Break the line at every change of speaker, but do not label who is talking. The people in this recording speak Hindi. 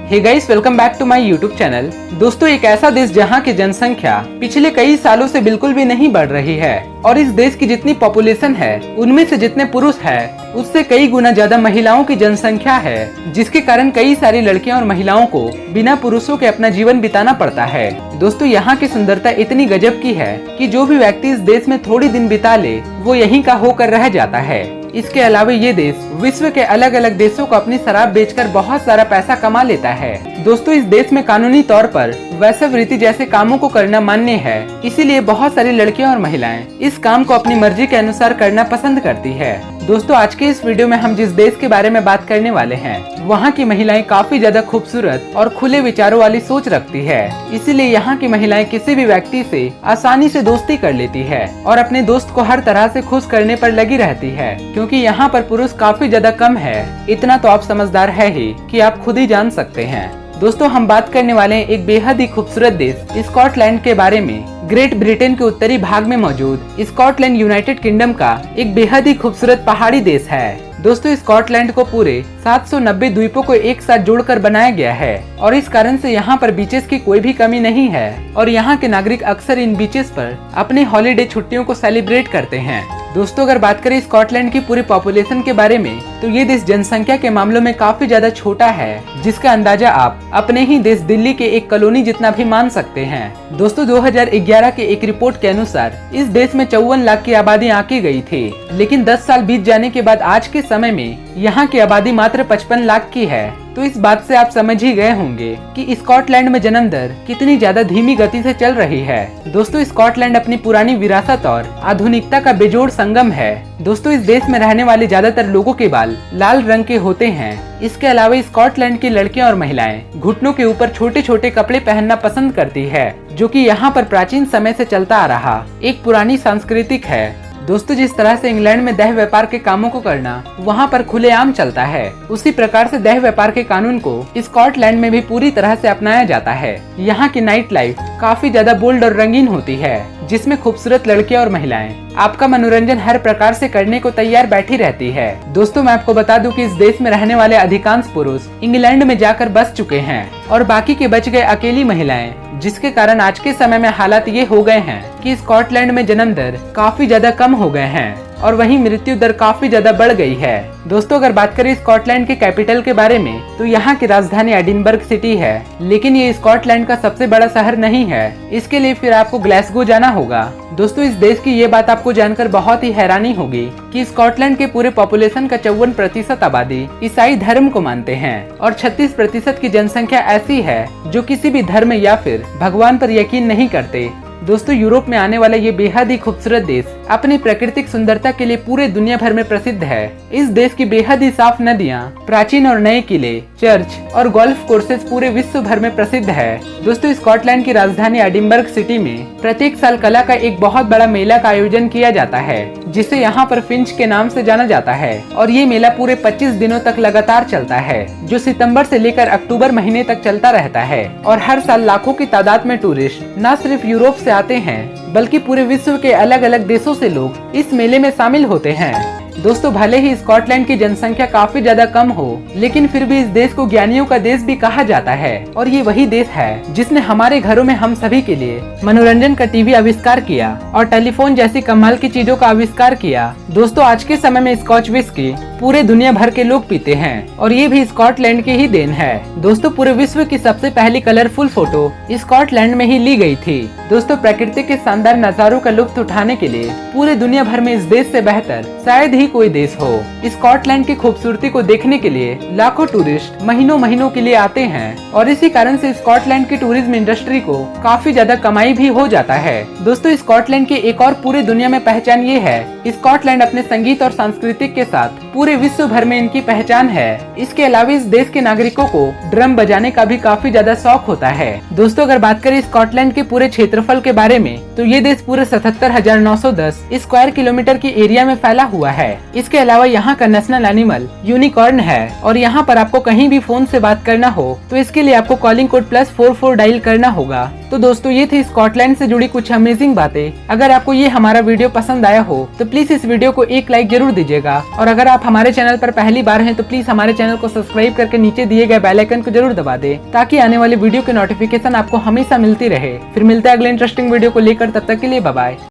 Hey guys, welcome back to my YouTube channel. दोस्तों, एक ऐसा देश जहां की जनसंख्या पिछले कई सालों से बिल्कुल भी नहीं बढ़ रही है और इस देश की जितनी पॉपुलेशन है उनमें से जितने पुरुष है उससे कई गुना ज्यादा महिलाओं की जनसंख्या है, जिसके कारण कई सारी लड़कियां और महिलाओं को बिना पुरुषों के अपना जीवन बिताना पड़ता है। दोस्तों, यहाँ की सुंदरता इतनी गजब की है कि जो भी व्यक्ति इस देश में थोड़ी दिन बिता ले वो यहीं का होकर रह जाता है। इसके अलावा ये देश विश्व के अलग अलग देशों को अपनी शराब बेचकर बहुत सारा पैसा कमा लेता है। दोस्तों, इस देश में कानूनी तौर पर वैश्यावृत्ति जैसे कामों को करना मान्य है, इसीलिए बहुत सारी लड़कियां और महिलाएं इस काम को अपनी मर्जी के अनुसार करना पसंद करती है। दोस्तों, आज के इस वीडियो में हम जिस देश के बारे में बात करने वाले हैं वहाँ की महिलाएं काफी ज्यादा खूबसूरत और खुले विचारों वाली सोच रखती है, इसीलिए यहाँ की महिलाएं किसी भी व्यक्ति से आसानी से दोस्ती कर लेती है और अपने दोस्त को हर तरह से खुश करने पर लगी रहती है, क्योंकि यहाँ पर पुरुष काफी ज्यादा कम है। इतना तो आप समझदार है ही कि आप खुद ही जान सकते हैं। दोस्तों, हम बात करने वाले हैं एक बेहद ही खूबसूरत देश स्कॉटलैंड के बारे में। ग्रेट ब्रिटेन के उत्तरी भाग में मौजूद स्कॉटलैंड यूनाइटेड किंगडम का एक बेहद ही खूबसूरत पहाड़ी देश है। दोस्तों, स्कॉटलैंड को पूरे 790 द्वीपों को एक साथ जोड़कर बनाया गया है और इस कारण से यहाँ पर बीचेस की कोई भी कमी नहीं है और यहाँ के नागरिक अक्सर इन बीचेस पर अपने हॉलीडे छुट्टियों को सेलिब्रेट करते हैं। दोस्तों, अगर बात करें स्कॉटलैंड की पूरी पॉपुलेशन के बारे में तो ये देश जनसंख्या के मामलों में काफी ज्यादा छोटा है, जिसका अंदाजा आप अपने ही देश दिल्ली के एक कॉलोनी जितना भी मान सकते हैं। दोस्तों, 2011 के एक रिपोर्ट के अनुसार इस देश में 54 लाख की आबादी आंकी गई थी, लेकिन 10 साल बीत जाने के बाद आज के समय में यहाँ की आबादी मात्र 55 लाख की है। तो इस बात से आप समझ ही गए होंगे कि स्कॉटलैंड में जन्म दर कितनी ज्यादा धीमी गति से चल रही है। दोस्तों, स्कॉटलैंड अपनी पुरानी विरासत और आधुनिकता का बेजोड़ संगम है। दोस्तों, इस देश में रहने वाले ज्यादातर लोगों के बाल लाल रंग के होते हैं। इसके अलावा स्कॉटलैंड की लड़कियां और महिलाएं घुटनों के ऊपर छोटे छोटे कपड़े पहनना पसंद करती है, जो कि यहाँ पर प्राचीन समय से चलता आ रहा एक पुरानी सांस्कृतिक है। दोस्तों, जिस तरह से इंग्लैंड में देह व्यापार के कामों को करना वहाँ पर खुलेआम चलता है, उसी प्रकार से देह व्यापार के कानून को स्कॉटलैंड में भी पूरी तरह से अपनाया जाता है। यहाँ की नाइट लाइफ काफी ज्यादा बोल्ड और रंगीन होती है, जिसमें खूबसूरत लड़कियां और महिलाएं आपका मनोरंजन हर प्रकार से करने को तैयार बैठी रहती है। दोस्तों, मैं आपको बता दूं कि इस देश में रहने वाले अधिकांश पुरुष इंग्लैंड में जाकर बस चुके हैं और बाकी के बच गए अकेली महिलाएं, जिसके कारण आज के समय में हालात ये हो गए हैं कि स्कॉटलैंड में जन्म दर काफी ज्यादा कम हो गए हैं और वहीं मृत्यु दर काफी ज्यादा बढ़ गई है। दोस्तों, अगर बात करें स्कॉटलैंड के कैपिटल के बारे में तो यहाँ की राजधानी एडिनबर्ग सिटी है, लेकिन ये स्कॉटलैंड का सबसे बड़ा शहर नहीं है। इसके लिए फिर आपको ग्लासगो जाना होगा। दोस्तों, इस देश की ये बात आपको जानकर बहुत ही हैरानी होगी कि स्कॉटलैंड के पूरे पॉपुलेशन का 54% आबादी ईसाई धर्म को मानते हैं और 36% की जनसंख्या ऐसी है जो किसी भी धर्म या फिर भगवान पर यकीन नहीं करते। दोस्तों, यूरोप में आने वाला ये बेहद ही खूबसूरत देश अपनी प्राकृतिक सुंदरता के लिए पूरे दुनिया भर में प्रसिद्ध है। इस देश की बेहद ही साफ नदियाँ, प्राचीन और नए किले, चर्च और गोल्फ कोर्सेज पूरे विश्व भर में प्रसिद्ध है। दोस्तों, स्कॉटलैंड की राजधानी एडिनबर्ग सिटी में प्रत्येक साल कला का एक बहुत बड़ा मेला का आयोजन किया जाता है, जिसे यहाँ पर फिंच के नाम से जाना जाता है और ये मेला पूरे 25 दिनों तक लगातार चलता है, जो सितंबर से लेकर अक्टूबर महीने तक चलता रहता है और हर साल लाखों की तादाद में टूरिस्ट न सिर्फ यूरोप से आते हैं बल्कि पूरे विश्व के अलग अलग देशों से लोग इस मेले में शामिल होते हैं। दोस्तों, भले ही स्कॉटलैंड की जनसंख्या काफी ज्यादा कम हो, लेकिन फिर भी इस देश को ज्ञानियों का देश भी कहा जाता है और ये वही देश है जिसने हमारे घरों में हम सभी के लिए मनोरंजन का टीवी आविष्कार किया और टेलीफोन जैसी कमाल की चीजों का आविष्कार किया। दोस्तों, आज के समय में स्कॉच विस्की पूरे दुनिया भर के लोग पीते हैं और ये भी स्कॉटलैंड की ही देन है। दोस्तों, पूरे विश्व की सबसे पहली कलरफुल फोटो स्कॉटलैंड में ही ली गई थी। दोस्तों, प्रकृति के शानदार नजारों का लुत्फ उठाने के लिए पूरे दुनिया भर में इस देश से बेहतर शायद ही कोई देश हो। स्कॉटलैंड की खूबसूरती को देखने के लिए लाखों टूरिस्ट महीनों महीनों के लिए आते हैं और इसी कारण से स्कॉटलैंड की टूरिज्म इंडस्ट्री को काफी ज्यादा कमाई भी हो जाता है। दोस्तों, स्कॉटलैंड की एक और पूरे दुनिया में पहचान ये है, स्कॉटलैंड अपने संगीत और सांस्कृतिक के साथ पूरे विश्व भर में इनकी पहचान है। इसके अलावा इस देश के नागरिकों को ड्रम बजाने का भी काफी ज्यादा शौक होता है। दोस्तों, अगर बात करें स्कॉटलैंड के पूरे क्षेत्रफल के बारे में तो ये देश पूरे 77,910 स्क्वायर किलोमीटर की एरिया में फैला हुआ है। इसके अलावा यहाँ का नेशनल एनिमल यूनिकॉर्न है और यहाँ पर आपको कहीं भी फोन से बात करना हो तो इसके लिए आपको कॉलिंग कोड +44 डायल करना होगा। तो दोस्तों ये थी स्कॉटलैंड से जुड़ी कुछ अमेजिंग बातें। अगर आपको ये हमारा वीडियो पसंद आया हो तो प्लीज इस वीडियो को एक लाइक जरूर दीजिएगा और अगर आप हमारे चैनल पर पहली बार हैं तो प्लीज हमारे चैनल को सब्सक्राइब करके नीचे दिए गए बेल आइकन को जरूर दबा दें ताकि आने वाली वीडियो की नोटिफिकेशन आपको हमेशा मिलती रहे। फिर मिलते हैं अगले इंटरेस्टिंग वीडियो को लेकर, तब तक के लिए बाय बाय।